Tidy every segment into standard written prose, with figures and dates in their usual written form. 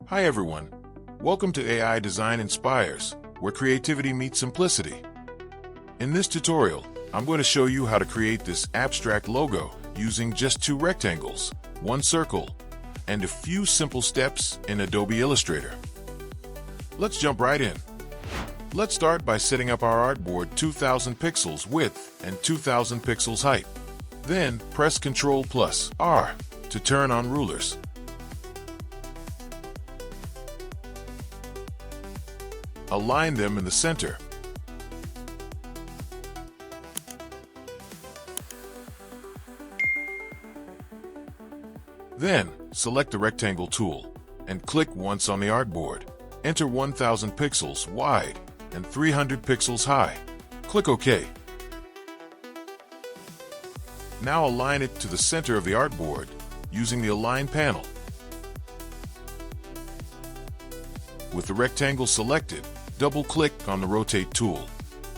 Hi everyone, welcome to AI Design Inspires, where creativity meets simplicity. In this tutorial, I'm going to show you how to create this abstract logo using just 2 rectangles, 1 circle, and a few simple steps in Adobe Illustrator. Let's jump right in. Let's start by setting up our artboard 2000 pixels width and 2000 pixels height. Then press Ctrl+R to turn on rulers. Align them in the center. Then, select the rectangle tool and click once on the artboard. Enter 1000 pixels wide and 300 pixels high. Click OK. Now align it to the center of the artboard using the Align panel. With the rectangle selected, double-click on the Rotate tool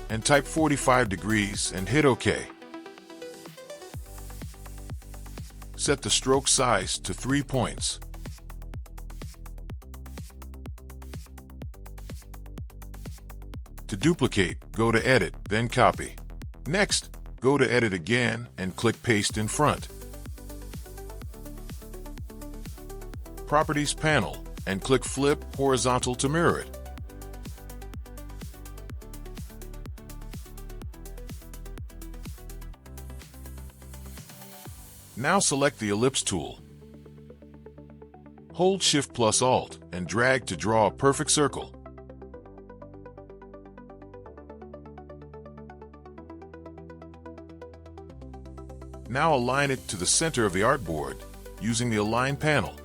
and type 45 degrees and hit OK. Set the stroke size to 3 points. To duplicate, go to Edit, then Copy. Next, go to Edit again and click Paste in front. Properties panel and click Flip Horizontal to mirror it. Now select the Ellipse tool. Hold Shift+Alt and drag to draw a perfect circle. Now align it to the center of the artboard using the Align panel.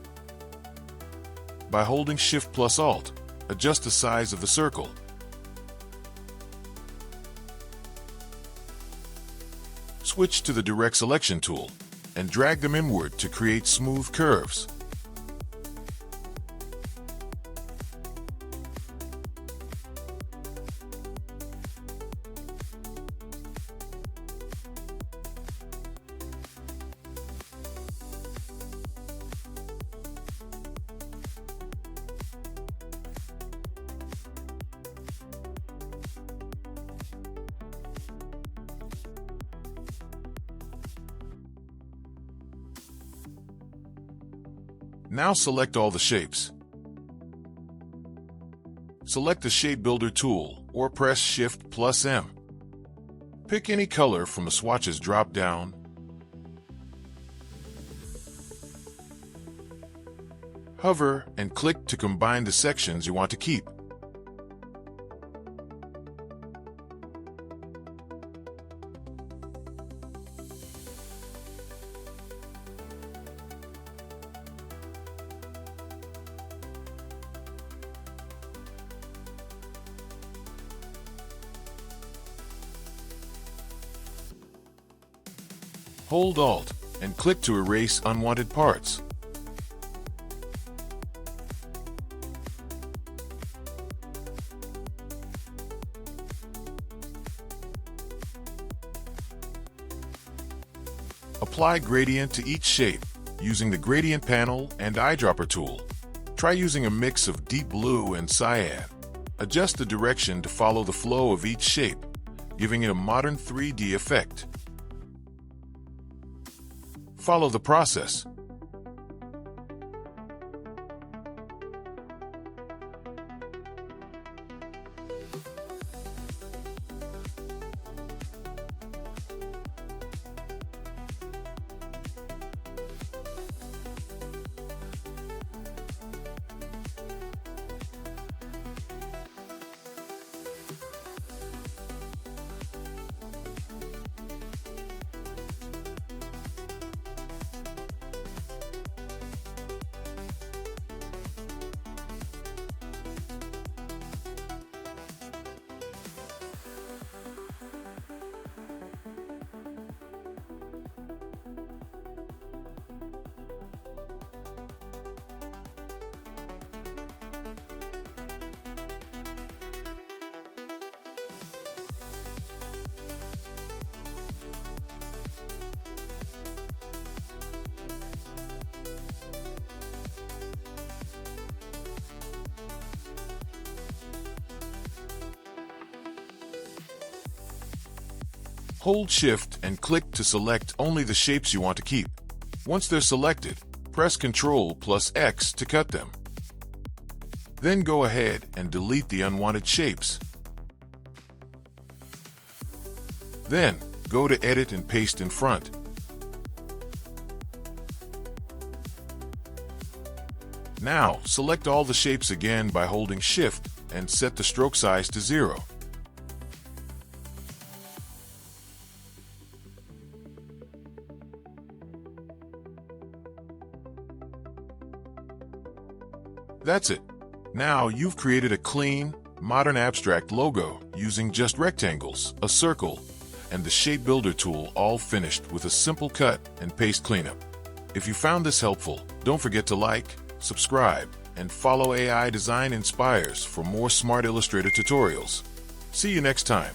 By holding Shift+Alt, adjust the size of the circle. Switch to the Direct Selection tool and drag them inward to create smooth curves. Now select all the shapes. Select the Shape Builder tool or press Shift+M. Pick any color from the swatches drop-down. Hover and click to combine the sections you want to keep. Hold Alt and click to erase unwanted parts. Apply gradient to each shape using the Gradient panel and Eyedropper tool. Try using a mix of deep blue and cyan. Adjust the direction to follow the flow of each shape, giving it a modern 3D effect. Follow the process. Hold Shift and click to select only the shapes you want to keep. Once they're selected, press Ctrl+X to cut them. Then go ahead and delete the unwanted shapes. Then, go to Edit and Paste in front. Now, select all the shapes again by holding Shift and set the stroke size to 0. That's it. Now you've created a clean, modern abstract logo using just rectangles, a circle, and the Shape Builder tool, all finished with a simple cut and paste cleanup. If you found this helpful, don't forget to like, subscribe, and follow AI Design Inspires for more smart Illustrator tutorials. See you next time.